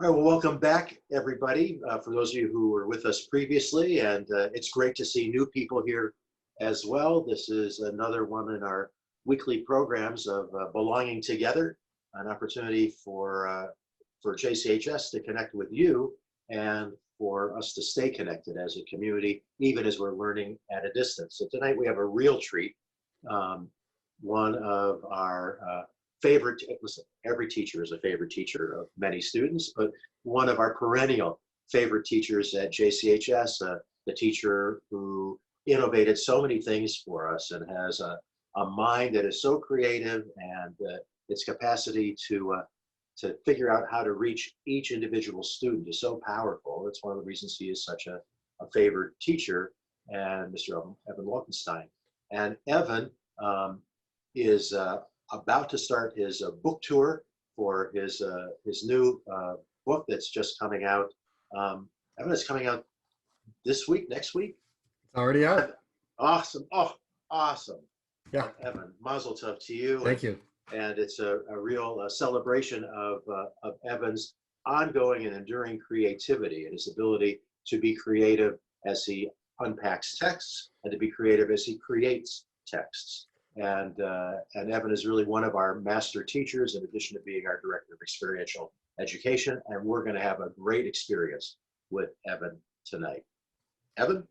All right, well, welcome back, everybody. For those of you who were with us previously, and it's great to see new people here as well. This is another one in our weekly programs of belonging together, an opportunity for JCHS to connect with you and for us to stay connected as a community, even as we're learning at a distance. So tonight we have a real treat. One of our favorite, listen, every teacher is a favorite teacher of many students, but one of our perennial favorite teachers at JCHS, the teacher who innovated so many things for us and has a mind that is so creative, and its capacity to figure out how to reach each individual student is so powerful. It's one of the reasons he is such a favorite teacher, and Mr. Evan Wolkenstein. And Evan is about to start his book tour for his new book that's just coming out. Evan, is coming out this week, next week? It's already out. Awesome. Oh, awesome. Yeah. Evan, mazel tov to you. Thank you. And it's a real celebration of Evan's ongoing and enduring creativity and his ability to be creative as he unpacks texts and to be creative as he creates texts. And Evan is really one of our master teachers, in addition to being our director of experiential education. And we're going to have a great experience with Evan tonight. Evan?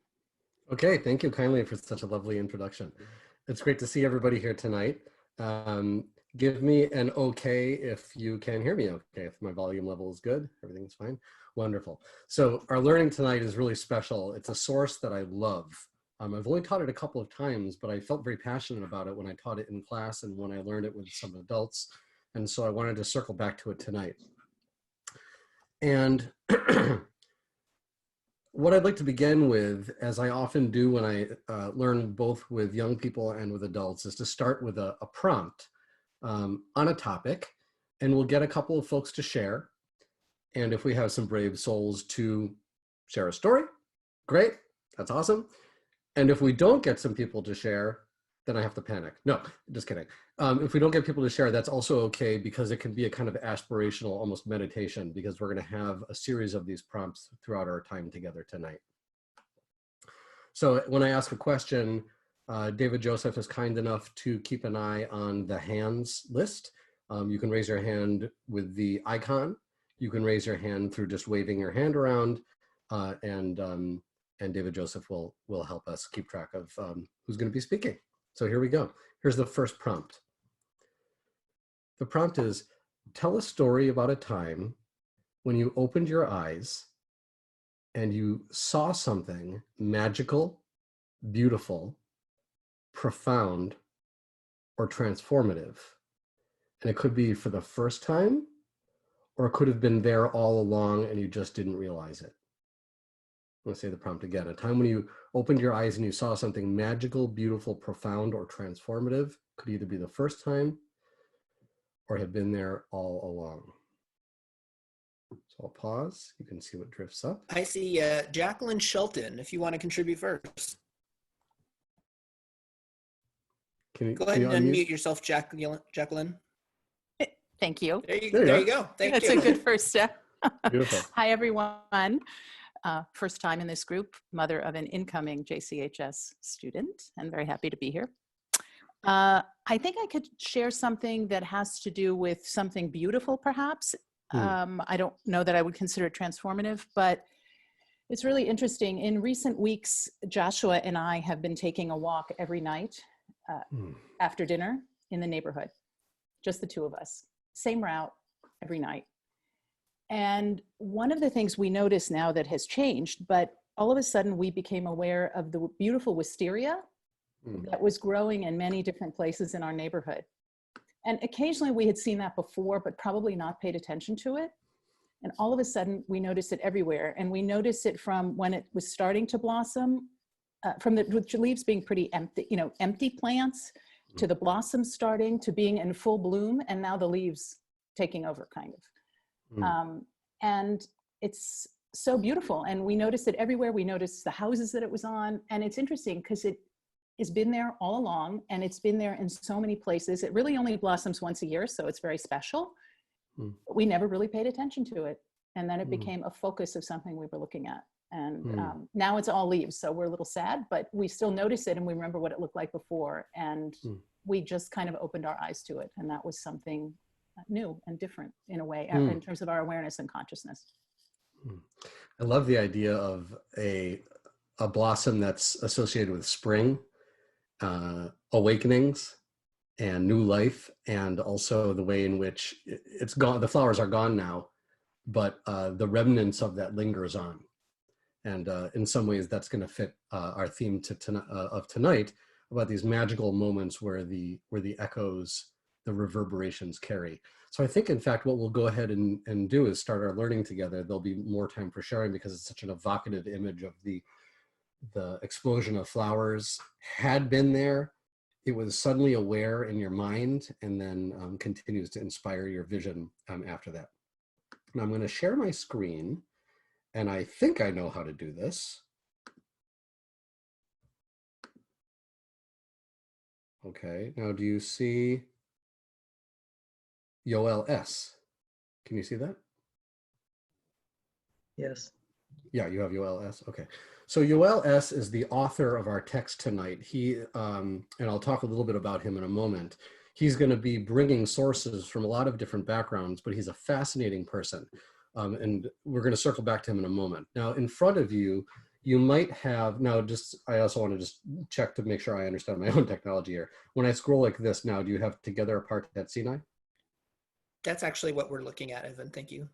Okay, thank you kindly for such a lovely introduction. It's great to see everybody here tonight. Give me an okay if you can hear me okay, if my volume level is good, everything's fine. Wonderful. So our learning tonight is really special. It's a source that I love. I've only taught it a couple of times, but I felt very passionate about it when I taught it in class and when I learned it with some adults. And so I wanted to circle back to it tonight. And what I'd like to begin with, as I often do when I learn both with young people and with adults, is to start with a prompt on a topic, and we'll get a couple of folks to share. And if we have some brave souls to share a story, great, that's awesome. And if we don't get some people to share, then I have to panic. No, just kidding. If we don't get people to share, that's also okay, because it can be a kind of aspirational, almost meditation, because we're going to have a series of these prompts throughout our time together tonight. So when I ask a question, David Joseph is kind enough to keep an eye on the hands list. You can raise your hand with the icon. You can raise your hand through just waving your hand around, and David Joseph will help us keep track of who's going to be speaking. So here we go. Here's the first prompt. The prompt is, tell a story about a time when you opened your eyes and you saw something magical, beautiful, profound, or transformative. And it could be for the first time, or it could have been there all along and you just didn't realize it. I'm going to say the prompt again. A time when you opened your eyes and you saw something magical, beautiful, profound, or transformative. Could either be the first time or have been there all along. So I'll pause. You can see what drifts up. I see Jacqueline Shelton, if you want to contribute first. Go ahead and unmute yourself, Jacqueline. Thank you. There you go. That's a good first step. Beautiful. Hi, everyone. First time in this group, mother of an incoming JCHS student, and very happy to be here. I think I could share something that has to do with something beautiful, perhaps. I don't know that I would consider it transformative, but it's really interesting. In recent weeks, Joshua and I have been taking a walk every night after dinner in the neighborhood, just the two of us. Same route every night. And one of the things we notice now that has changed, but all of a sudden we became aware of the beautiful wisteria that was growing in many different places in our neighborhood. And occasionally we had seen that before, but probably not paid attention to it. And all of a sudden we noticed it everywhere. And we noticed it from when it was starting to blossom, from the leaves being pretty empty, empty plants, to the blossoms starting, to being in full bloom, and now the leaves taking over, kind of. And it's so beautiful. And we noticed it everywhere. We noticed the houses that it was on. And it's interesting because it has been there all along, and it's been there in so many places. It really only blossoms once a year, so it's very special. But we never really paid attention to it. And then it became a focus of something we were looking at. And now it's all leaves. So we're a little sad, but we still notice it and we remember what it looked like before. And we just kind of opened our eyes to it. And that was something new and different in a way, in terms of our awareness and consciousness. I love the idea of a blossom that's associated with spring, awakenings, and new life, and also the way in which it's gone. The flowers are gone now, but the remnants of that lingers on. And in some ways, that's going to fit our theme of tonight, about these magical moments where the echoes, the reverberations carry. So I think, in fact, what we'll go ahead and do is start our learning together. There'll be more time for sharing because it's such an evocative image of the explosion of flowers had been there. It was suddenly aware in your mind, and then continues to inspire your vision after that. And I'm going to share my screen, and I think I know how to do this. Okay, now do you see Yoel S? Can you see that? Yes. Yeah, you have Yoel S. Okay. So Yoel S is the author of our text tonight. He, and I'll talk a little bit about him in a moment. He's going to be bringing sources from a lot of different backgrounds, but he's a fascinating person. And we're going to circle back to him in a moment. Now, in front of you, you might have, now just, I also want to just check to make sure I understand my own technology here. When I scroll like this now, do you have Together Apart at Sinai? That's actually what we're looking at, Evan. Thank you.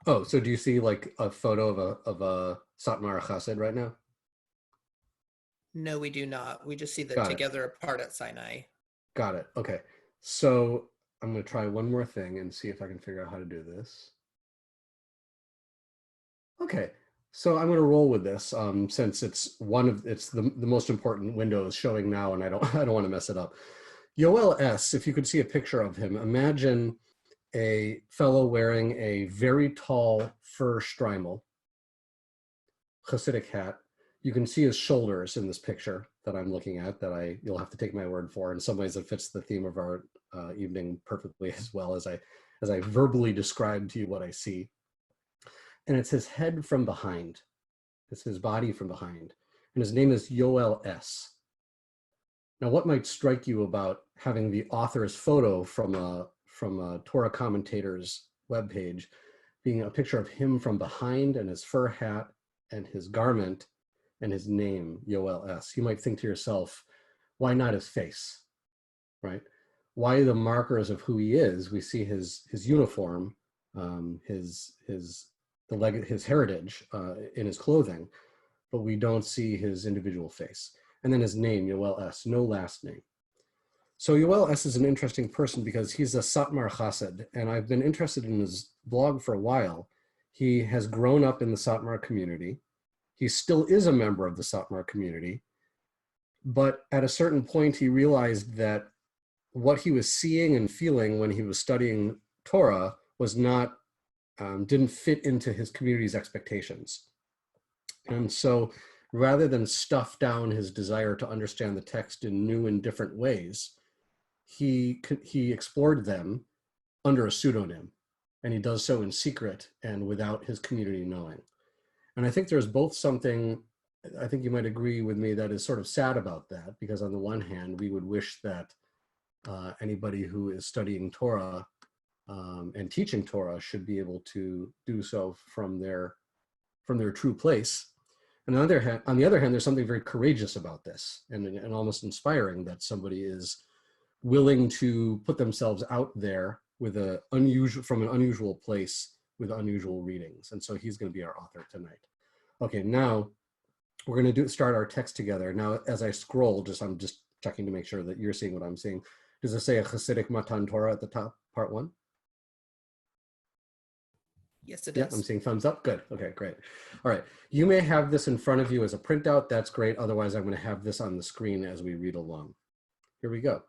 Oh, so do you see like a photo of a Satmar Chassid right now? No, we do not. We just see the Got it. Together Apart at Sinai. Got it. Okay. So I'm going to try one more thing and see if I can figure out how to do this. Okay. So I'm going to roll with this since it's the most important window is showing now, and I don't want to mess it up. Yoel S, if you could see a picture of him, imagine a fellow wearing a very tall fur shtreimel, Hasidic hat. You can see his shoulders in this picture that I'm looking at that you'll have to take my word for. In some ways it fits the theme of our evening perfectly, as well as I verbally describe to you what I see. And it's his head from behind. It's his body from behind. And his name is Yoel S. Now, what might strike you about having the author's photo from a Torah commentator's webpage being a picture of him from behind and his fur hat and his garment and his name, Yoel S. You might think to yourself, why not his face, right? Why the markers of who he is? We see his uniform, his heritage in his clothing, but we don't see his individual face. And then his name, Yoel S, no last name. So Yoel S is an interesting person because he's a Satmar Chassid, and I've been interested in his blog for a while. He has grown up in the Satmar community. He still is a member of the Satmar community, but at a certain point he realized that what he was seeing and feeling when he was studying Torah was not, didn't fit into his community's expectations. And so rather than stuff down his desire to understand the text in new and different ways, he explored them under a pseudonym, and he does so in secret and without his community knowing. And I think there's both something, I think you might agree with me, that is sort of sad about that, because on the one hand, we would wish that anybody who is studying Torah and teaching Torah should be able to do so from their true place. And on the other hand, there's something very courageous about this and almost inspiring that somebody is willing to put themselves out there with from an unusual place with unusual readings. And so he's going to be our author tonight. Okay, now we're going to start our text together. Now, as I scroll, I'm just checking to make sure that you're seeing what I'm seeing. Does it say a Hasidic Matan Torah at the top, part 1? Yes, it Yeah, does. I'm seeing thumbs up. Good. Okay, great. All right. You may have this in front of you as a printout. That's great. Otherwise, I'm going to have this on the screen as we read along. Here we go.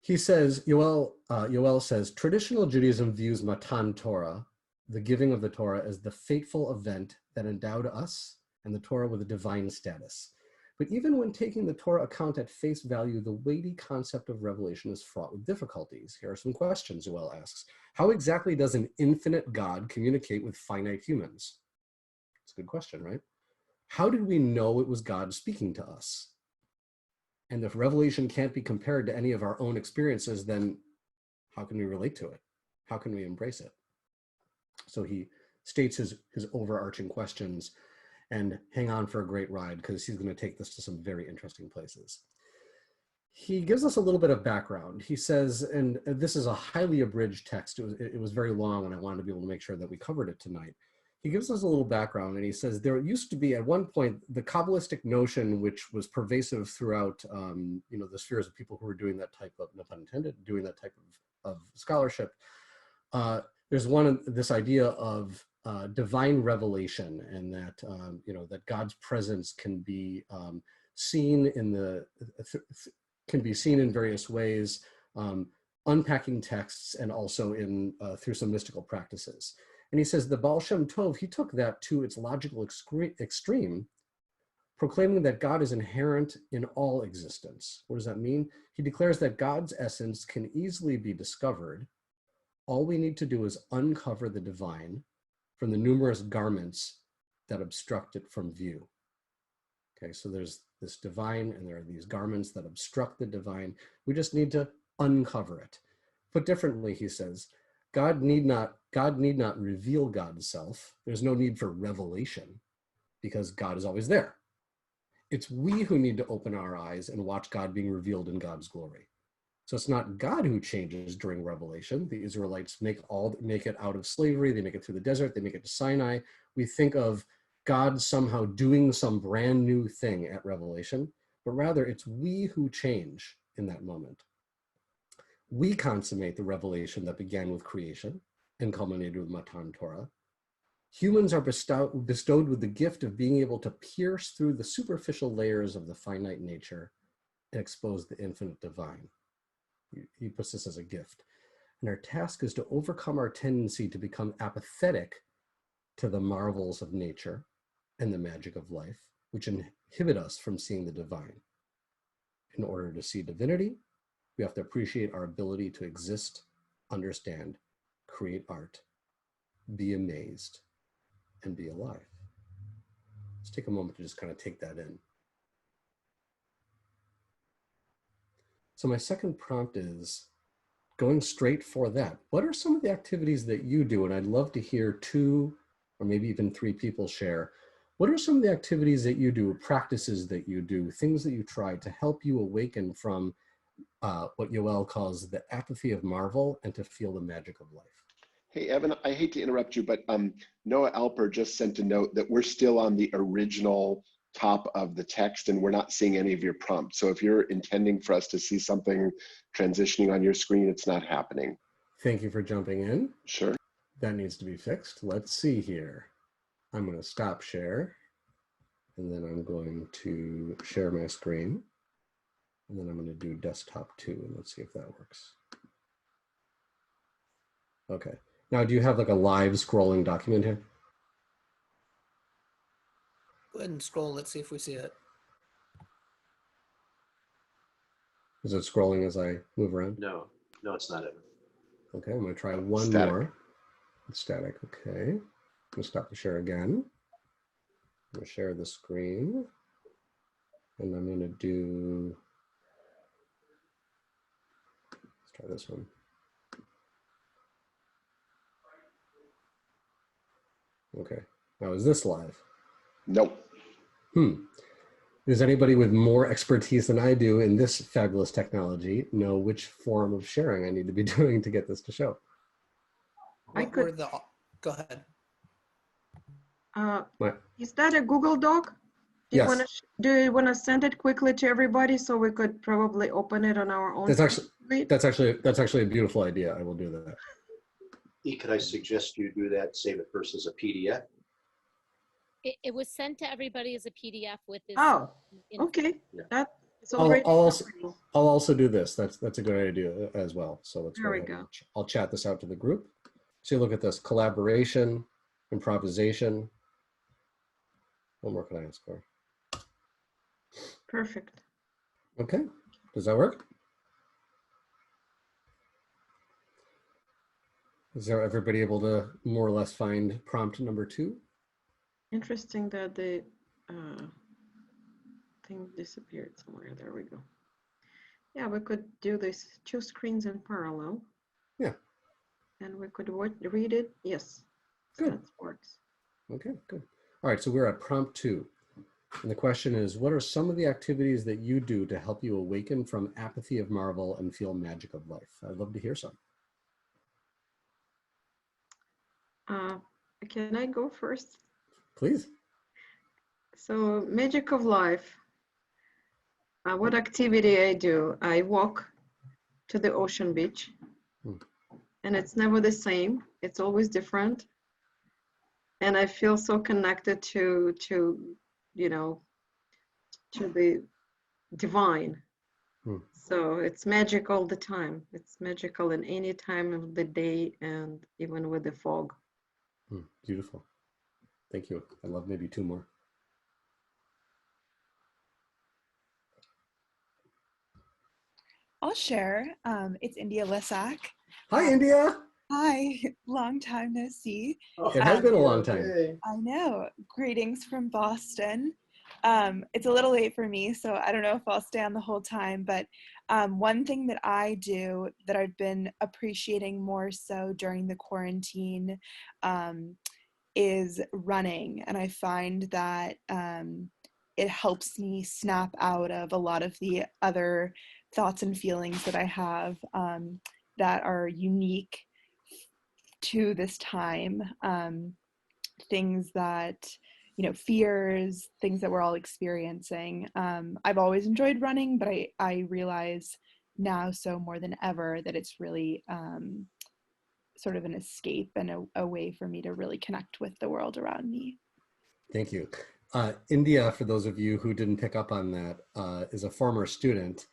He says, Yoel says, traditional Judaism views Matan Torah, the giving of the Torah, as the fateful event that endowed us and the Torah with a divine status. But even when taking the Torah account at face value, the weighty concept of revelation is fraught with difficulties. Here are some questions, Yoel asks. How exactly does an infinite God communicate with finite humans? It's a good question, right? How did we know it was God speaking to us? And if revelation can't be compared to any of our own experiences, then how can we relate to it? How can we embrace it? So he states his overarching questions, and hang on for a great ride because he's going to take this to some very interesting places. He gives us a little bit of background. He says, and this is a highly abridged text. It was very long, and I wanted to be able to make sure that we covered it tonight. He gives us a little background, and he says there used to be at one point the Kabbalistic notion, which was pervasive throughout, the spheres of people who were doing that type of, no pun intended, doing that type of scholarship. There's this idea of divine revelation, and that that God's presence can be seen in various ways, unpacking texts, and also through some mystical practices. And he says the Baal Shem Tov, he took that to its logical extreme, proclaiming that God is inherent in all existence. What does that mean? He declares that God's essence can easily be discovered. All we need to do is uncover the divine from the numerous garments that obstruct it from view. Okay, so there's this divine, and there are these garments that obstruct the divine. We just need to uncover it. Put differently, he says, God need not reveal God's self. There's no need for revelation because God is always there. It's we who need to open our eyes and watch God being revealed in God's glory. So it's not God who changes during Revelation. The Israelites make it out of slavery. They make it through the desert. They make it to Sinai. We think of God somehow doing some brand new thing at Revelation, but rather it's we who change in that moment. We consummate the revelation that began with creation and culminated with Matan Torah. Humans are bestowed with the gift of being able to pierce through the superficial layers of the finite nature and expose the infinite divine. He puts this as a gift. And our task is to overcome our tendency to become apathetic to the marvels of nature and the magic of life, which inhibit us from seeing the divine. In order to see divinity, we have to appreciate our ability to exist, understand, create art, be amazed, and be alive. Let's take a moment to just kind of take that in. So my second prompt is going straight for that. What are some of the activities that you do? And I'd love to hear 2 or maybe even 3 people share. What are some of the activities that you do, practices that you do, things that you try to help you awaken from what Yoel calls the apathy of marvel and to feel the magic of life? Hey, Evan, I hate to interrupt you, but Noah Alper just sent a note that we're still on the original top of the text and we're not seeing any of your prompts. So if you're intending for us to see something transitioning on your screen, it's not happening. Thank you for jumping in. Sure. That needs to be fixed. Let's see here. I'm going to stop share, and then I'm going to share my screen, and then I'm going to do desktop 2, and let's see if that works. Okay. Now, do you have like a live scrolling document here? Go ahead and scroll. Let's see if we see it. Is it scrolling as I move around? No, it's not it. Okay, I'm going to try one Static. more. It's static, okay. I'm going to stop the share again. I'm going to share the screen. And I'm going to do, let's try this one. Okay, now is this live? Nope. Does anybody with more expertise than I do in this fabulous technology know which form of sharing I need to be doing to get this to show? Go ahead. Is that a Google Doc? Yes. Do you want to send it quickly to everybody so we could probably open it on our own? That's actually a beautiful idea. I will do that. Could I suggest you do that, save it first as a PDF? It was sent to everybody as a PDF with this. Oh, okay. Yeah. That's I'll already also do this. That's a good idea as well. So let's There we ahead go. and I'll chat this out to the group. So you look at this: collaboration, improvisation. What more can I ask for? Perfect. Okay, does that work? Is there everybody able to more or less find prompt number 2? Interesting that the thing disappeared somewhere. There we go. Yeah, we could do this 2 screens in parallel. Yeah. And we could read it. Yes. Good. That works. Okay, good. All right, so we're at prompt 2. And the question is, what are some of the activities that you do to help you awaken from apathy of marvel and feel magic of life? I'd love to hear some. Can I go first? Please. So magic of life. What activity I do? I walk to the ocean beach. And it's never the same. It's always different. And I feel so connected to you know, to the divine. So it's magic all the time. It's magical in any time of the day and even with the fog. Beautiful. Thank you. I love maybe 2 more. I'll share. It's India Lisak. Hi, India. Hi, long time no see. It has been a long time. I know. Greetings from Boston. It's a little late for me, so I don't know if I'll stay on the whole time, but one thing that I do that I've been appreciating more so during the quarantine is running. And I find that it helps me snap out of a lot of the other thoughts and feelings that I have that are unique to this time. Things that, you know, fears, things that we're all experiencing. I've always enjoyed running, but I realize now so more than ever that it's really sort of an escape and a way for me to really connect with the world around me. Thank you. India, for those of you who didn't pick up on that, is a former student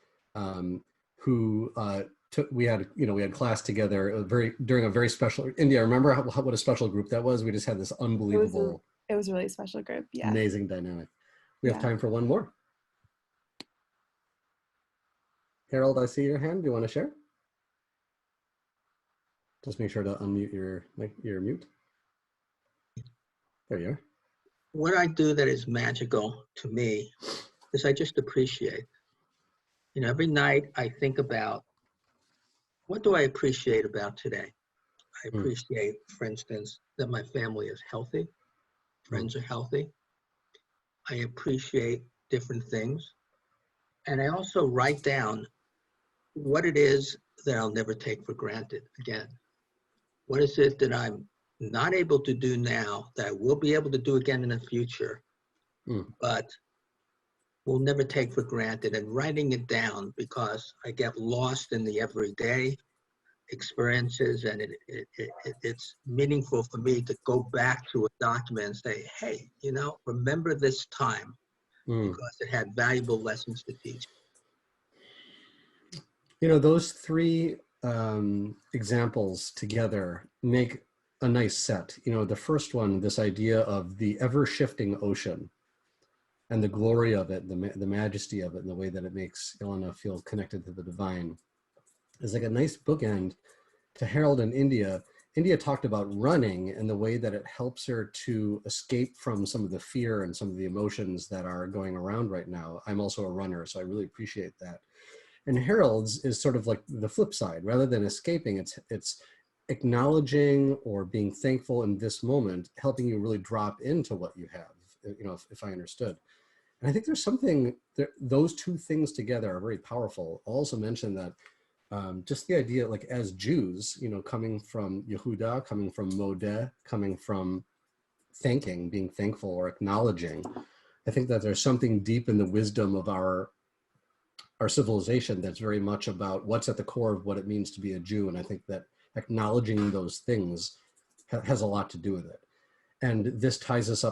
who we had class together during a very special. India, remember what a special group that was? We just had this unbelievable. It was a really special group. Yeah. Amazing dynamic. We have time for one more. Harold, I see your hand. Do you want to share? Just make sure to unmute your mute. There you are. What I do that is magical to me is I just appreciate. You know, every night I think about, what do I appreciate about today? I appreciate, for instance, that my family is healthy, friends are healthy. I appreciate different things. And I also write down what it is that I'll never take for granted again. What is it that I'm not able to do now that I will be able to do again in the future, but will never take for granted, and writing it down because I get lost in the everyday experiences, and it's meaningful for me to go back to a document and say, hey, you know, remember this time because it had valuable lessons to teach. You know, those 3 examples together make a nice set. You know, the first one, this idea of the ever-shifting ocean and the glory of it, the majesty of it, and the way that it makes Ilona feel connected to the divine is like a nice bookend to Harold and India. India talked about running and the way that it helps her to escape from some of the fear and some of the emotions that are going around right now. I'm also a runner, so I really appreciate that. And Harold's is sort of like the flip side. Rather than escaping, it's acknowledging or being thankful in this moment, helping you really drop into what you have, you know, if I understood. And I think there's something, those 2 things together are very powerful. I'll also mention that just the idea, like as Jews, you know, coming from Yehuda, coming from Modeh, coming from thanking, being thankful or acknowledging, I think that there's something deep in the wisdom of our civilization that's very much about what's at the core of what it means to be a Jew. And I think that acknowledging those things has a lot to do with it. And this ties us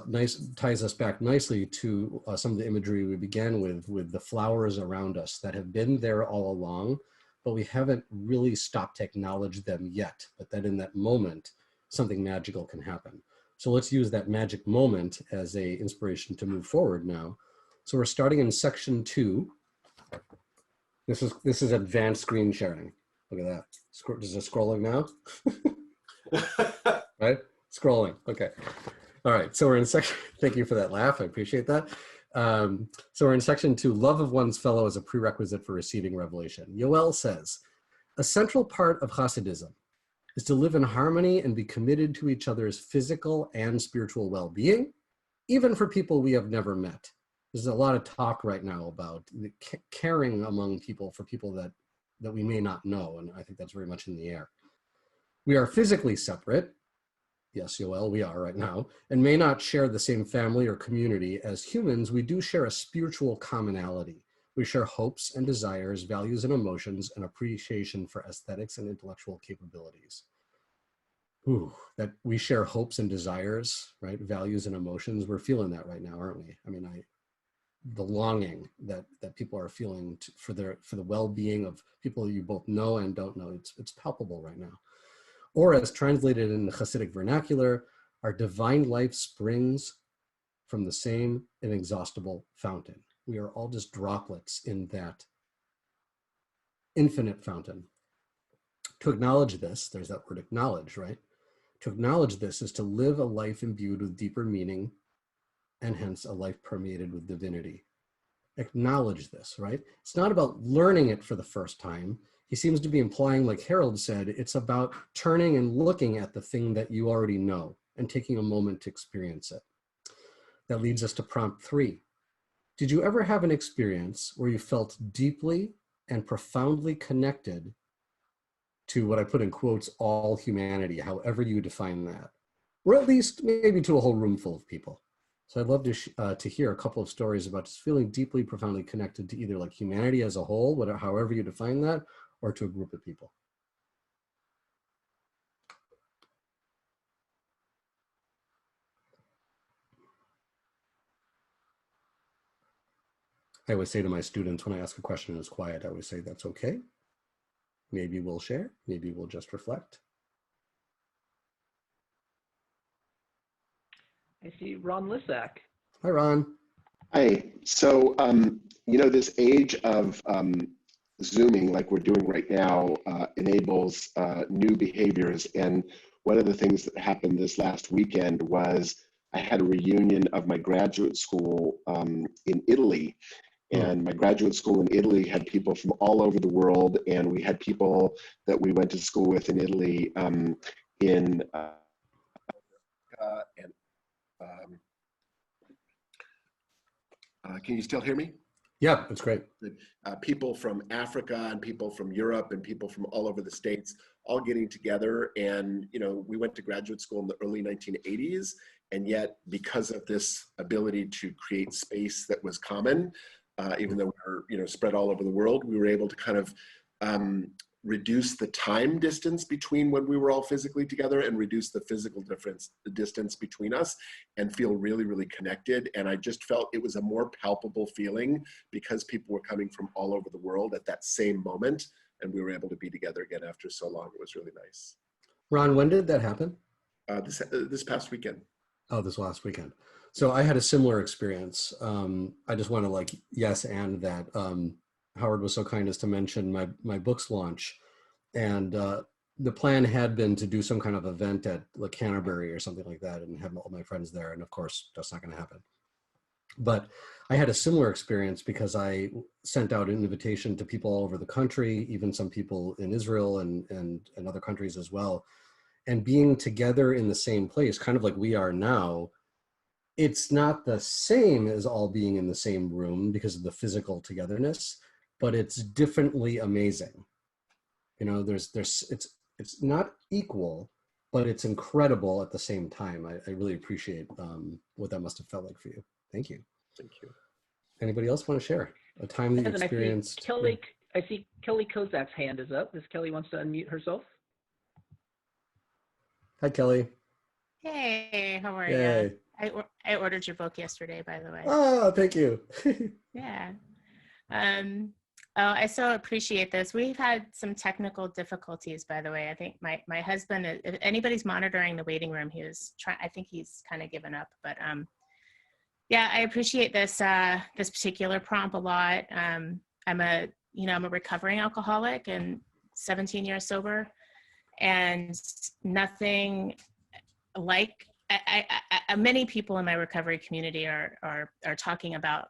back nicely to some of the imagery we began with the flowers around us that have been there all along, but we haven't really stopped to acknowledge them yet. But that in that moment, something magical can happen. So let's use that magic moment as an inspiration to move forward now. So we're starting in section 2. This is advanced screen sharing. Look at that. Is it scrolling now? Right? Scrolling. Okay. All right. So we're in section, thank you for that laugh. I appreciate that. So we're in section 2, love of one's fellow is a prerequisite for receiving revelation. Yoel says, a central part of Hasidism is to live in harmony and be committed to each other's physical and spiritual well-being, even for people we have never met. There's a lot of talk right now about the caring among people for people that we may not know, and I think that's very much in the air. We are physically separate, yes, Yoel, we are right now, and may not share the same family or community. As humans, we do share a spiritual commonality. We share hopes and desires, values and emotions, and appreciation for aesthetics and intellectual capabilities. Ooh, that we share hopes and desires, right? Values and emotions. We're feeling that right now, aren't we? I mean, the longing that people are feeling for the well-being of people you both know and don't know, it's palpable right now. Or as translated in the Hasidic vernacular, our divine life springs from the same inexhaustible fountain. We are all just droplets in that infinite fountain. To acknowledge this, there's that word acknowledge, right? To acknowledge this is to live a life imbued with deeper meaning and hence a life permeated with divinity. Acknowledge this, right? It's not about learning it for the first time. He seems to be implying, like Harold said, it's about turning and looking at the thing that you already know and taking a moment to experience it. That leads us to prompt 3. Did you ever have an experience where you felt deeply and profoundly connected to what I put in quotes, all humanity, however you define that, or at least maybe to a whole room full of people? So I'd love to hear a couple of stories about just feeling deeply, profoundly connected to either like humanity as a whole, whatever, however you define that, or to a group of people. I always say to my students when I ask a question and it's quiet, I always say, that's okay. Maybe we'll share, maybe we'll just reflect. I see Ron Lissack. Hi, Ron. Hi. So, this age of Zooming, like we're doing right now, enables new behaviors. And one of the things that happened this last weekend was I had a reunion of my graduate school in Italy. And my graduate school in Italy had people from all over the world. And we had people that we went to school with in Italy in can you still hear me? Yeah, that's great. People from Africa and people from Europe and people from all over the States all getting together. And, we went to graduate school in the early 1980s. And yet, because of this ability to create space that was common, even though we were, spread all over the world, we were able to kind of reduce the time distance between when we were all physically together and reduce the physical difference, the distance between us, and feel really, really connected. And I just felt it was a more palpable feeling because people were coming from all over the world at that same moment. And we were able to be together again after so long. It was really nice. Ron, when did that happen? This past weekend. Oh, this last weekend. So I had a similar experience. I just want to yes, and that Howard was so kind as to mention my book's launch. And the plan had been to do some kind of event at Canterbury or something like that and have all my friends there. And of course, that's not going to happen. But I had a similar experience because I sent out an invitation to people all over the country, even some people in Israel and other countries as well. And being together in the same place, kind of like we are now, it's not the same as all being in the same room because of the physical togetherness, but it's differently amazing. It's not equal, but it's incredible at the same time. I really appreciate what that must have felt like for you. Thank you. Thank you. Anybody else want to share a time that you experienced? I see Kelly Kozak's hand is up. Ms. Kelly wants to unmute herself. Hi, Kelly. Hey, how are Yay. you? I ordered your book yesterday, by the way. Oh, thank you. Yeah. I so appreciate this. We've had some technical difficulties, by the way. I think my husband, if anybody's monitoring the waiting room, I think he's kind of given up, but yeah, I appreciate this particular prompt a lot. I'm a recovering alcoholic and 17 years sober. And nothing like, many people in my recovery community are talking about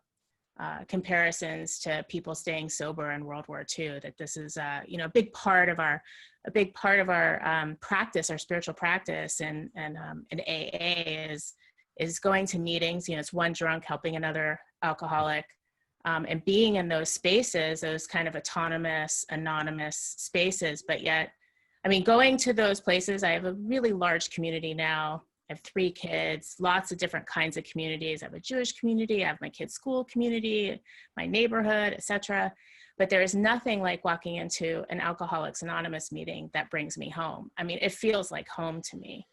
comparisons to people staying sober in World War II, that this is a big part of our practice, our spiritual practice, and AA is going to meetings. It's one drunk helping another alcoholic, and being in those spaces, those kind of autonomous, anonymous spaces. But yet, going to those places, I have a really large community now. I have 3 kids, lots of different kinds of communities. I have a Jewish community, I have my kids' school community, my neighborhood, etc. But there is nothing like walking into an Alcoholics Anonymous meeting that brings me home. It feels like home to me.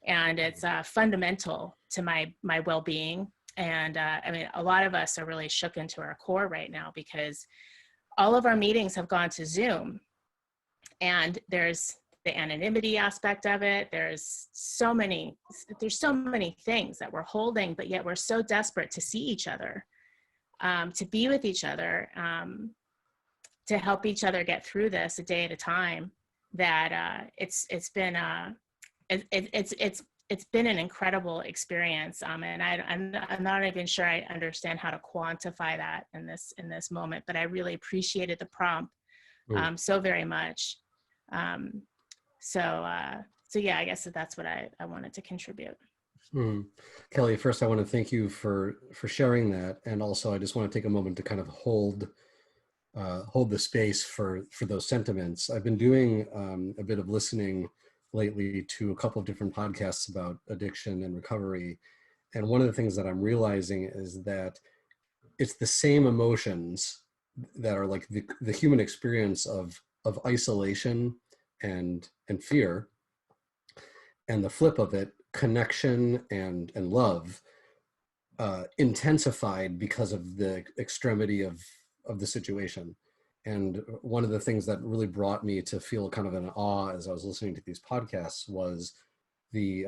And it's fundamental to my well-being. And a lot of us are really shook into our core right now because all of our meetings have gone to Zoom. And there's the anonymity aspect of it. There's so many things that we're holding, but yet we're so desperate to see each other, to be with each other, to help each other get through this a day at a time, that it's been an incredible experience. And I'm not even sure I understand how to quantify that in this moment, but I really appreciated the prompt so very much. So yeah, I guess that's what I wanted to contribute. Kelly, first I want to thank you for sharing that. And also I just want to take a moment to kind of hold the space for those sentiments. I've been doing a bit of listening lately to a couple of different podcasts about addiction and recovery. And one of the things that I'm realizing is that it's the same emotions that are like the human experience of isolation and fear, and the flip of it, connection and love, intensified because of the extremity of the situation. And one of the things that really brought me to feel kind of an awe as I was listening to these podcasts was the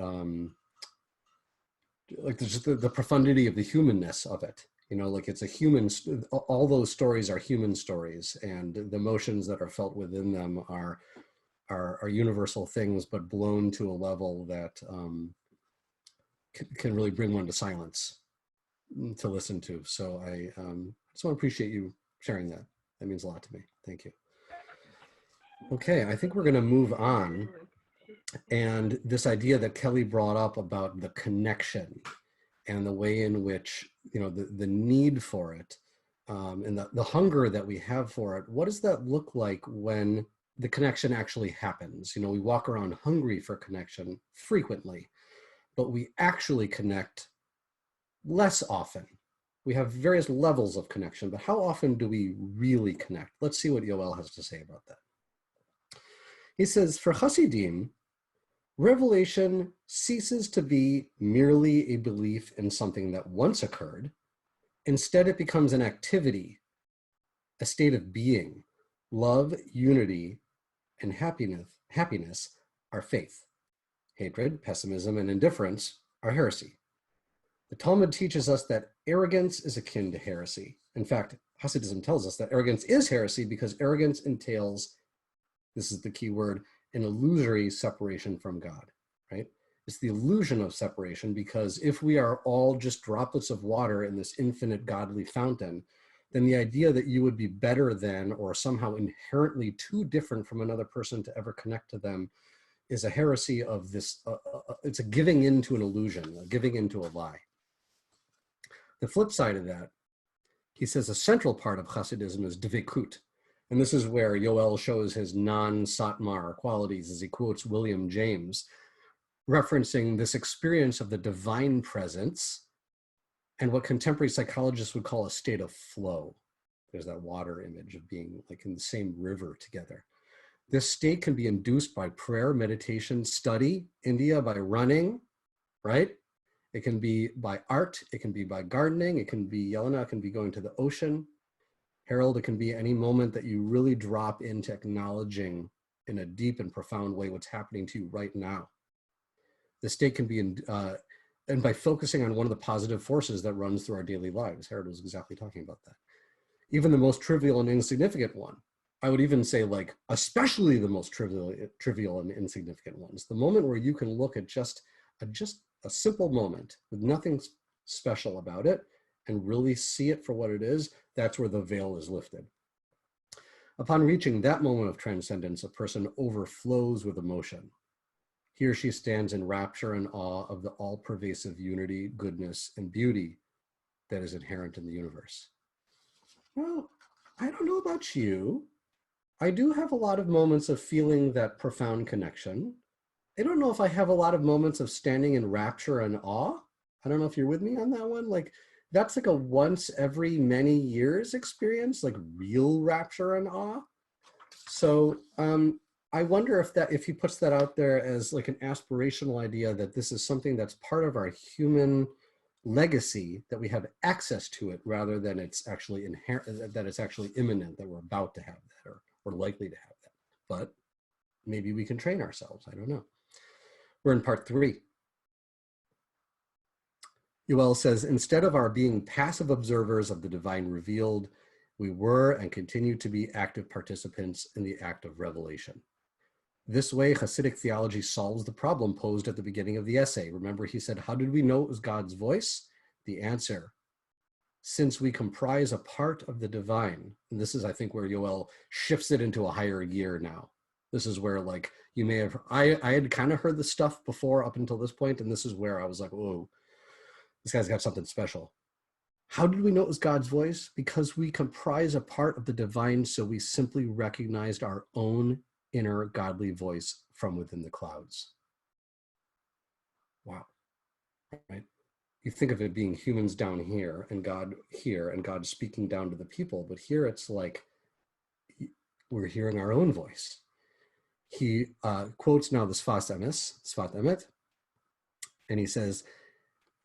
profundity of the humanness of it. It's a human, all those stories are human stories, and the emotions that are felt within them are universal things, but blown to a level that can really bring one to silence to listen to. So I just want to appreciate you sharing that. That means a lot to me. Thank you. Okay, I think we're going to move on. And this idea that Kelly brought up about the connection and the way in which, the need for it, and the hunger that we have for it, what does that look like when the connection actually happens? We walk around hungry for connection frequently, but we actually connect less often. We have various levels of connection, but how often do we really connect? Let's see what Yoel has to say about that. He says, for Hasidim, revelation ceases to be merely a belief in something that once occurred. Instead, it becomes an activity, a state of being. Love, unity, and happiness are faith. Hatred, pessimism, and indifference are heresy. The Talmud teaches us that arrogance is akin to heresy. In fact, Hasidism tells us that arrogance is heresy because arrogance entails, this is the key word, an illusory separation from God, right? It's the illusion of separation, because if we are all just droplets of water in this infinite godly fountain, then the idea that you would be better than or somehow inherently too different from another person to ever connect to them is a heresy of this, it's a giving into an illusion, a giving into a lie. The flip side of that, he says a central part of Hasidism is dvekut. And this is where Yoel shows his non-Satmar qualities as he quotes William James, referencing this experience of the divine presence and what contemporary psychologists would call a state of flow. There's that water image of being like in the same river together. This state can be induced by prayer, meditation, study, India by running, right? It can be by art, it can be by gardening, it can be, Yelena, it can be going to the ocean. Harold, it can be any moment that you really drop into acknowledging in a deep and profound way what's happening to you right now. The state can be and by focusing on one of the positive forces that runs through our daily lives. Harold was exactly talking about that. Even the most trivial and insignificant one, I would even say, like, especially the most trivial and insignificant ones. The moment where you can look at just a simple moment with nothing special about it and really see it for what it is, that's where the veil is lifted. Upon reaching that moment of transcendence, a person overflows with emotion. He or she stands in rapture and awe of the all-pervasive unity, goodness, and beauty that is inherent in the universe. Well, I don't know about you. I do have a lot of moments of feeling that profound connection. I don't know if I have a lot of moments of standing in rapture and awe. I don't know if you're with me on that one. Like, that's like a once every many years experience, like real rapture and awe. So I wonder if he puts that out there as like an aspirational idea that this is something that's part of our human legacy, that we have access to it rather than it's actually inherent, that it's actually imminent, that we're about to have that or likely to have that. But maybe we can train ourselves. I don't know. We're in part 3. Yoel says, instead of our being passive observers of the divine revealed, we were and continue to be active participants in the act of revelation. This way, Hasidic theology solves the problem posed at the beginning of the essay. Remember, he said, how did we know it was God's voice? The answer, since we comprise a part of the divine. And this is, I think, where Yoel shifts it into a higher gear now. This is where, like, you may have, I had kind of heard the stuff before up until this point, and this is where I was like, whoa, this guy's got something special. How did we know it was God's voice? Because we comprise a part of the divine, so we simply recognized our own inner godly voice from within the clouds. Wow, right? You think of it being humans down here and God here and God speaking down to the people, but here it's like we're hearing our own voice. He quotes now the Sfat Emet, and he says,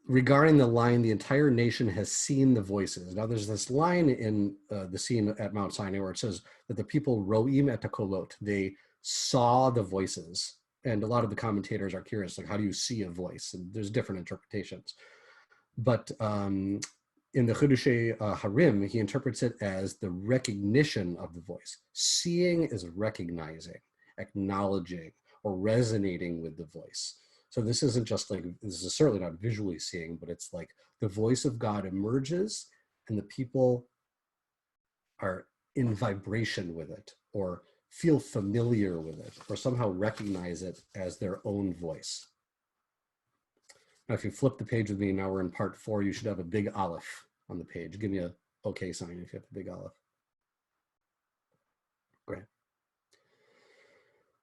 regarding the line, the entire nation has seen the voices. Now there's this line in the scene at Mount Sinai where it says that the people ro'im et hakolot, they saw the voices. And a lot of the commentators are curious, like, how do you see a voice? And there's different interpretations. But in the Chiddushei Harim, he interprets it as the recognition of the voice. Seeing is recognizing, acknowledging, or resonating with the voice. So this isn't just like, this is certainly not visually seeing, but it's like the voice of God emerges and the people are in vibration with it, or feel familiar with it, or somehow recognize it as their own voice. Now, if you flip the page with me, now we're in part 4, you should have a big Aleph on the page. Give me a okay sign if you have a big Aleph. Great.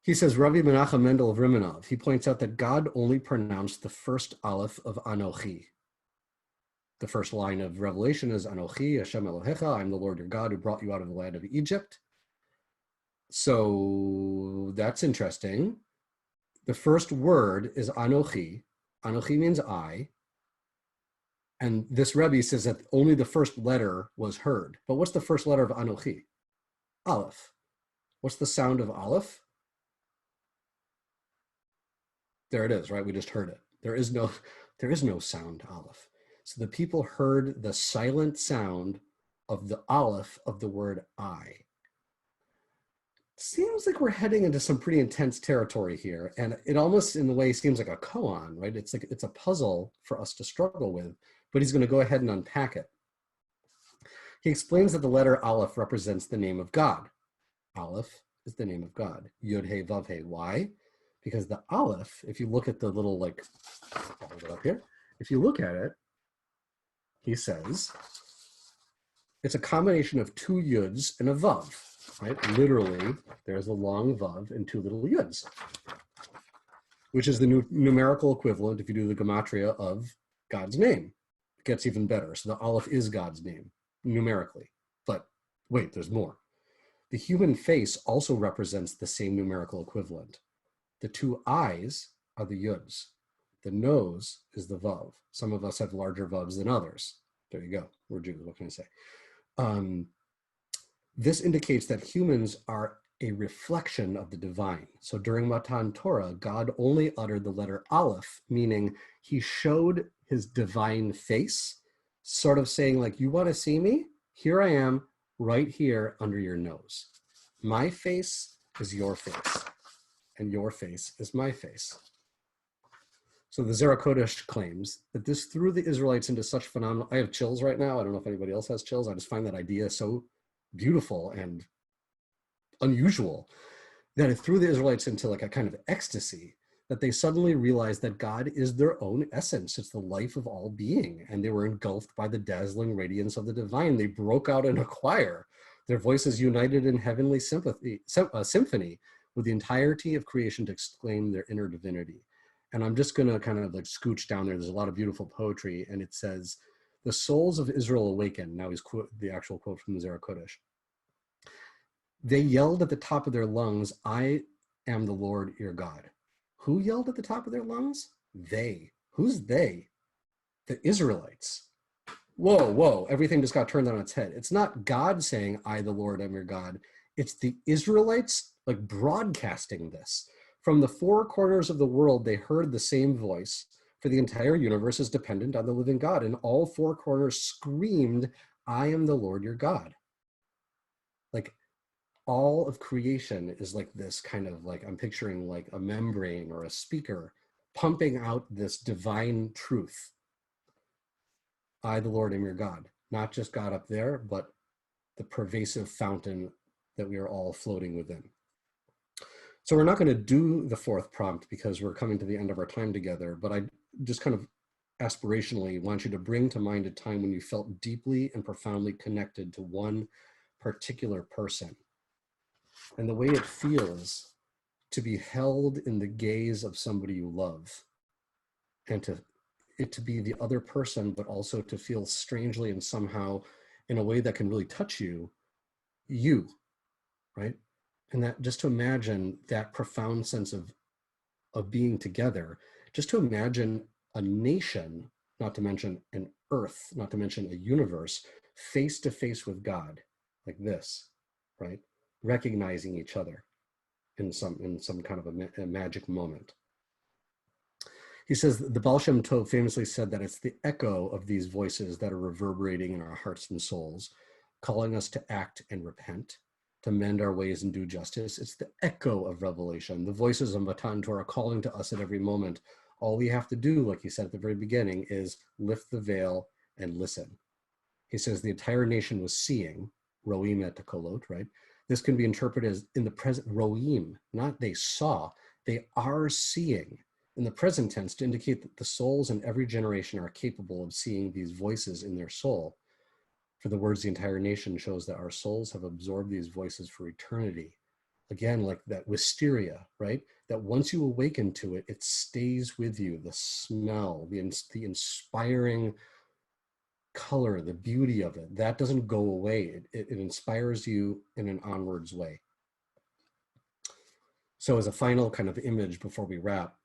He says, Rabbi Menachem Mendel of Rimanov, he points out that God only pronounced the first Aleph of Anochi. The first line of Revelation is Anochi, Hashem Elohecha, I'm the Lord your God who brought you out of the land of Egypt. So that's interesting. The first word is Anochi. Anochi means I. And this Rebbe says that only the first letter was heard. But what's the first letter of Anochi? Aleph. What's the sound of Aleph? There it is, right? We just heard it. There is no sound Aleph. So the people heard the silent sound of the Aleph of the word I. Seems like we're heading into some pretty intense territory here. And it almost in a way seems like a koan, right? It's like, it's a puzzle for us to struggle with, but he's going to go ahead and unpack it. He explains that the letter Aleph represents the name of God. Aleph is the name of God. Yud He Vav He. Why? Because the Aleph, if you look at the little, like, I'll hold it up here. If you look at it, he says, it's a combination of 2 yuds and a vav, right? Literally, there's a long vav and 2 little yuds, which is the numerical equivalent, if you do the gematria, of God's name. It gets even better. So the Aleph is God's name, numerically. But wait, there's more. The human face also represents the same numerical equivalent. The 2 eyes are the yuds. The nose is the vav. Some of us have larger vavs than others. There you go. We're Jews. What can I say? This indicates that humans are a reflection of the divine. So during Matan Torah, God only uttered the letter Aleph, meaning he showed his divine face, sort of saying, like, you want to see me? Here I am, right here under your nose. My face is your face, and your face is my face. So the JCHS claims that this threw the Israelites into such phenomenal, I have chills right now. I don't know if anybody else has chills. I just find that idea so beautiful and unusual that it threw the Israelites into like a kind of ecstasy, that they suddenly realized that God is their own essence. It's the life of all being. And they were engulfed by the dazzling radiance of the divine. They broke out in a choir, their voices united in heavenly symphony with the entirety of creation to exclaim their inner divinity. And I'm just gonna kind of like scooch down there. There's a lot of beautiful poetry, and it says, the souls of Israel awakened. Now he's the actual quote from the JCHS. They yelled at the top of their lungs, I am the Lord your God. Who yelled at the top of their lungs? They. Who's they? The Israelites. Whoa, whoa, everything just got turned on its head. It's not God saying, I, the Lord, am your God. It's the Israelites like broadcasting this. From the four corners of the world, they heard the same voice, for the entire universe is dependent on the living God, and all four corners screamed, I am the Lord your God. Like, all of creation is like this kind of like, I'm picturing like a membrane or a speaker pumping out this divine truth. I, the Lord, am your God. Not just God up there, but the pervasive fountain that we are all floating within. So we're not going to do the fourth prompt because we're coming to the end of our time together, but I just kind of aspirationally want you to bring to mind a time when you felt deeply and profoundly connected to one particular person. And the way it feels to be held in the gaze of somebody you love, and to be the other person, but also to feel strangely and somehow in a way that can really touch you, right? And that just to imagine that profound sense of being together, just to imagine a nation, not to mention an earth, not to mention a universe, face to face with God, like this, right? Recognizing each other in some kind of a magic moment. He says the Baal Shem Tov famously said that it's the echo of these voices that are reverberating in our hearts and souls, calling us to act and repent, to mend our ways and do justice. It's the echo of revelation. The voices of Matan Torah calling to us at every moment. All we have to do, like he said at the very beginning, is lift the veil and listen. He says the entire nation was seeing, roim et kolot, right? This can be interpreted as in the present, roim, not they saw, they are seeing in the present tense to indicate that the souls in every generation are capable of seeing these voices in their soul. For the words, the entire nation shows that our souls have absorbed these voices for eternity. Again, like that wisteria, right? That once you awaken to it, it stays with you. The smell, the inspiring color, the beauty of it, that doesn't go away. It inspires you in an onwards way. So as a final kind of image before we wrap,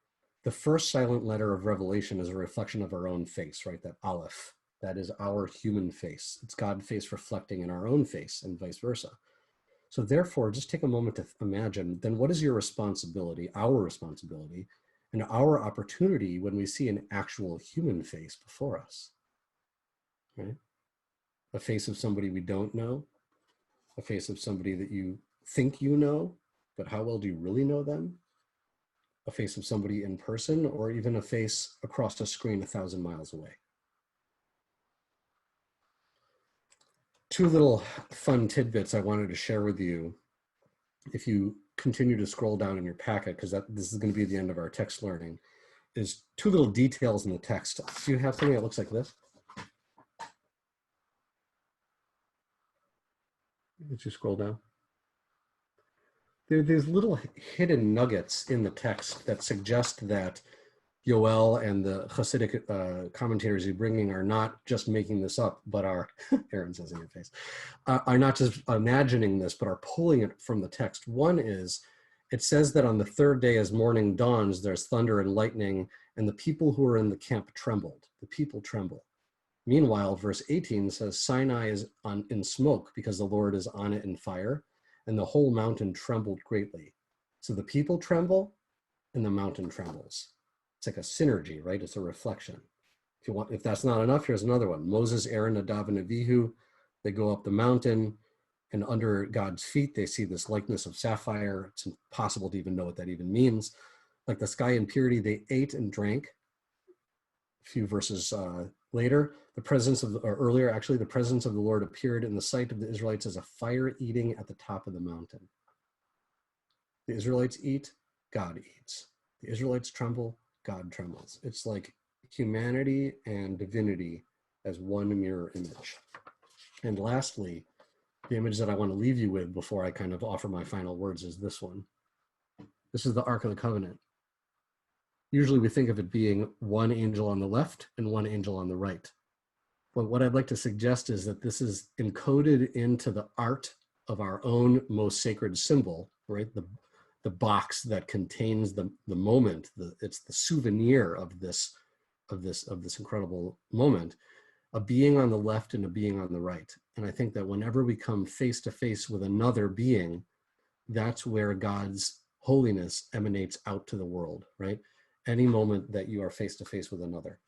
the first silent letter of Revelation is a reflection of our own face, right? That Aleph, that is our human face. It's God's face reflecting in our own face and vice versa. So therefore, just take a moment to imagine, then what is your responsibility, our responsibility, and our opportunity when we see an actual human face before us, right? A face of somebody we don't know, a face of somebody that you think you know, but how well do you really know them? A face of somebody in person, or even a face across a screen 1,000 miles away. Two little fun tidbits I wanted to share with you. If you continue to scroll down in your packet, because this is going to be the end of our text learning, is two little details in the text. Do you have something that looks like this? Did you scroll down? There are these little hidden nuggets in the text that suggest that Yoel and the Hasidic commentators you're bringing are not just making this up, but are, Aaron says in your face, are not just imagining this, but are pulling it from the text. One is, it says that on the third day as morning dawns, there's thunder and lightning, and the people who are in the camp trembled. The people tremble. Meanwhile, verse 18 says, Sinai is in smoke because the Lord is on it in fire, and the whole mountain trembled greatly. So the people tremble and the mountain trembles. It's like a synergy, right? It's a reflection. If that's not enough, here's another one. Moses, Aaron, Nadav, and Avihu, they go up the mountain. And under God's feet, they see this likeness of sapphire. It's impossible to even know what that even means. Like the sky in purity, they ate and drank. A few verses later, the presence of, or earlier actually, the presence of the Lord appeared in the sight of the Israelites as a fire eating at the top of the mountain. The Israelites eat, God eats. The Israelites tremble, God trembles. It's like humanity and divinity as one mirror image. And lastly, the image that I want to leave you with before I kind of offer my final words is this one. This is the Ark of the Covenant. Usually we think of it being one angel on the left and one angel on the right. But what I'd like to suggest is that this is encoded into the art of our own most sacred symbol, right? The box that contains the moment. It's the souvenir of this incredible moment. A being on the left and a being on the right. And I think that whenever we come face to face with another being, that's where God's holiness emanates out to the world, right? Any moment that you are face to face with another.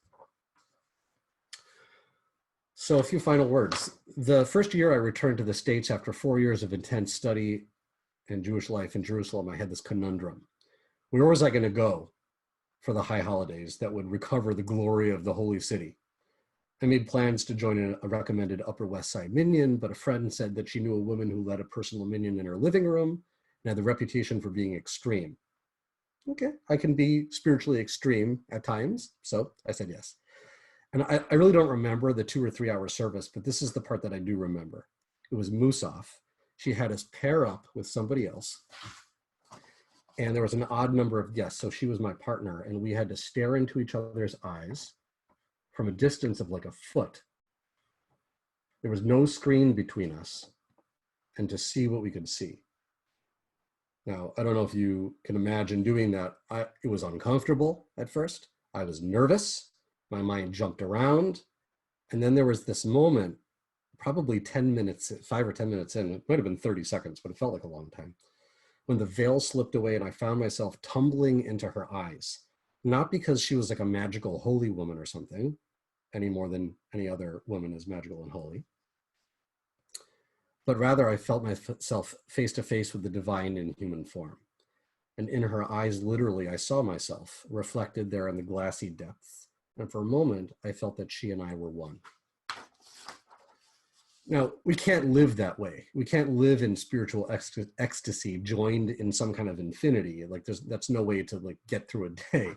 So a few final words. The first year I returned to the States after 4 years of intense study in Jewish life in Jerusalem, I had this conundrum. Where was I going to go for the high holidays that would recover the glory of the holy city? I made plans to join a recommended Upper West Side minyan, but a friend said that she knew a woman who led a personal minyan in her living room and had the reputation for being extreme. Okay, I can be spiritually extreme at times, so I said yes. And I really don't remember the 2 or 3 hour service, but this is the part that I do remember. It was Musaf. She had us pair up with somebody else, and there was an odd number of guests, so she was my partner, and we had to stare into each other's eyes from a distance of like a foot. There was no screen between us, and to see what we could see. Now, I don't know if you can imagine doing that. It was uncomfortable at first. I was nervous. My mind jumped around. And then there was this moment, probably 10 minutes, 5 or 10 minutes in, it might have been 30 seconds, but it felt like a long time, when the veil slipped away and I found myself tumbling into her eyes. Not because she was like a magical holy woman or something, any more than any other woman is magical and holy, but rather I felt myself face to face with the divine in human form. And in her eyes, literally, I saw myself reflected there in the glassy depths. And for a moment, I felt that she and I were one. Now, we can't live that way. We can't live in spiritual ecstasy, joined in some kind of infinity. Like that's no way to like get through a day.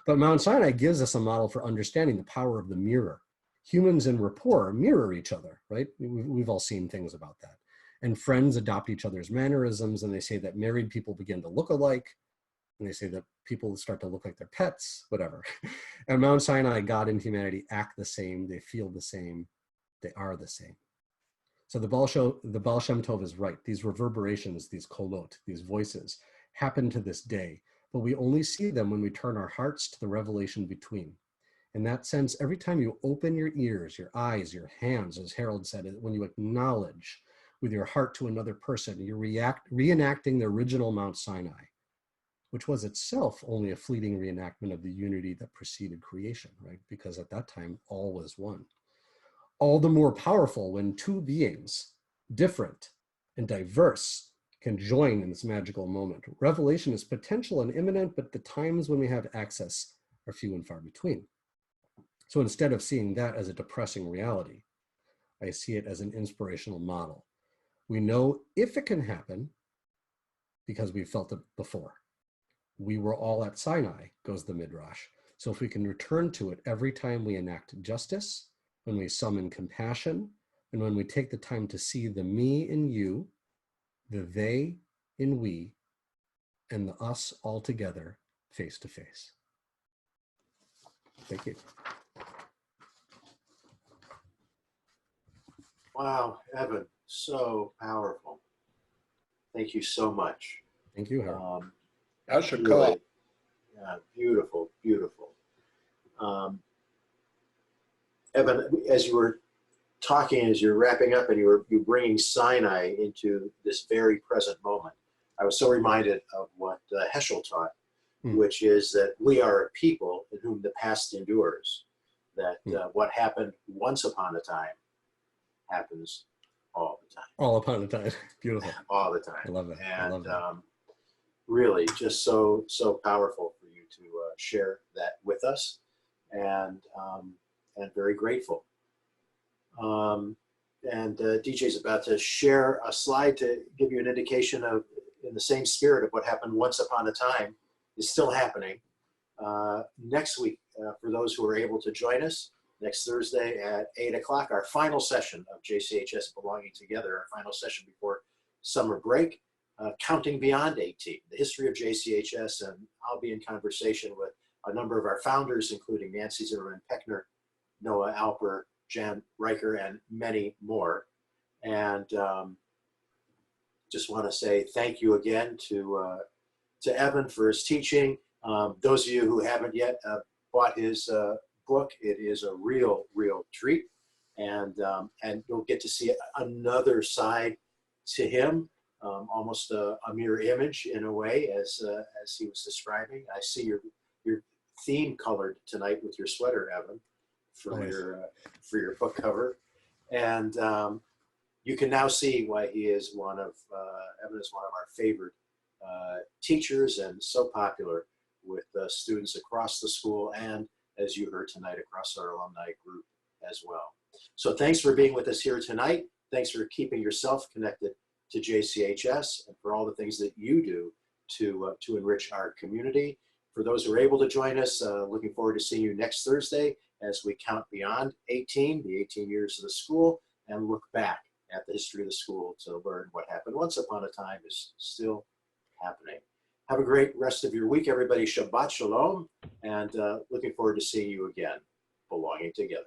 But Mount Sinai gives us a model for understanding the power of the mirror. Humans in rapport mirror each other, right? We've all seen things about that. And friends adopt each other's mannerisms, and they say that married people begin to look alike, and they say that people start to look like their pets, whatever. At Mount Sinai, God and humanity act the same, they feel the same, they are the same. So the Baal Shem Tov is right. These reverberations, these kolot, these voices happen to this day, but we only see them when we turn our hearts to the revelation between. In that sense, every time you open your ears, your eyes, your hands, as Harold said, when you acknowledge with your heart to another person, you're reenacting the original Mount Sinai, which was itself only a fleeting reenactment of the unity that preceded creation, right? Because at that time, all was one. All the more powerful when two beings, different and diverse, can join in this magical moment. Revelation is potential and imminent, but the times when we have access are few and far between. So instead of seeing that as a depressing reality, I see it as an inspirational model. We know if it can happen because we've felt it before. We were all at Sinai, goes the Midrash. So if we can return to it every time we enact justice, when we summon compassion, and when we take the time to see the me in you, the they in we, and the us all together face to face. Thank you. Wow, Evan, so powerful. Thank you so much. Thank you, Harold. That's your really, call. yeah, beautiful, beautiful. Evan, as you were talking, as you're wrapping up and you're bringing Sinai into this very present moment, I was so reminded of what Heschel taught, which is that we are a people in whom the past endures, that what happened once upon a time happens all the time. All upon a time. Beautiful. All the time. I love that. And I love that. really just so powerful for you to share that with us, and very grateful. And DJ's about to share a slide to give you an indication of, in the same spirit of what happened once upon a time, is still happening. Next week, for those who are able to join us, next Thursday at 8 o'clock, our final session of JCHS Belonging Together, our final session before summer break, Counting Beyond 18, the history of JCHS, and I'll be in conversation with a number of our founders, including Nancy Zimmerman Peckner, Noah Alper, Jan Riker, and many more. And just want to say thank you again to Evan for his teaching. Those of you who haven't yet bought his book, it is a real treat, and you'll get to see another side to him, almost a mirror image in a way, as he was describing. I see your theme colored tonight with your sweater, Evan, for your book cover, and you can now see why he is Evan is one of our favorite teachers, and so popular with students across the school, and as you heard tonight, across our alumni group as well. So thanks for being with us here tonight. Thanks for keeping yourself connected to JCHS, and for all the things that you do to enrich our community. For those who are able to join us, looking forward to seeing you next Thursday as we count beyond 18, the 18 years of the school, and look back at the history of the school to learn what happened once upon a time is still happening. Have a great rest of your week, everybody. Shabbat Shalom, and looking forward to seeing you again, belonging together.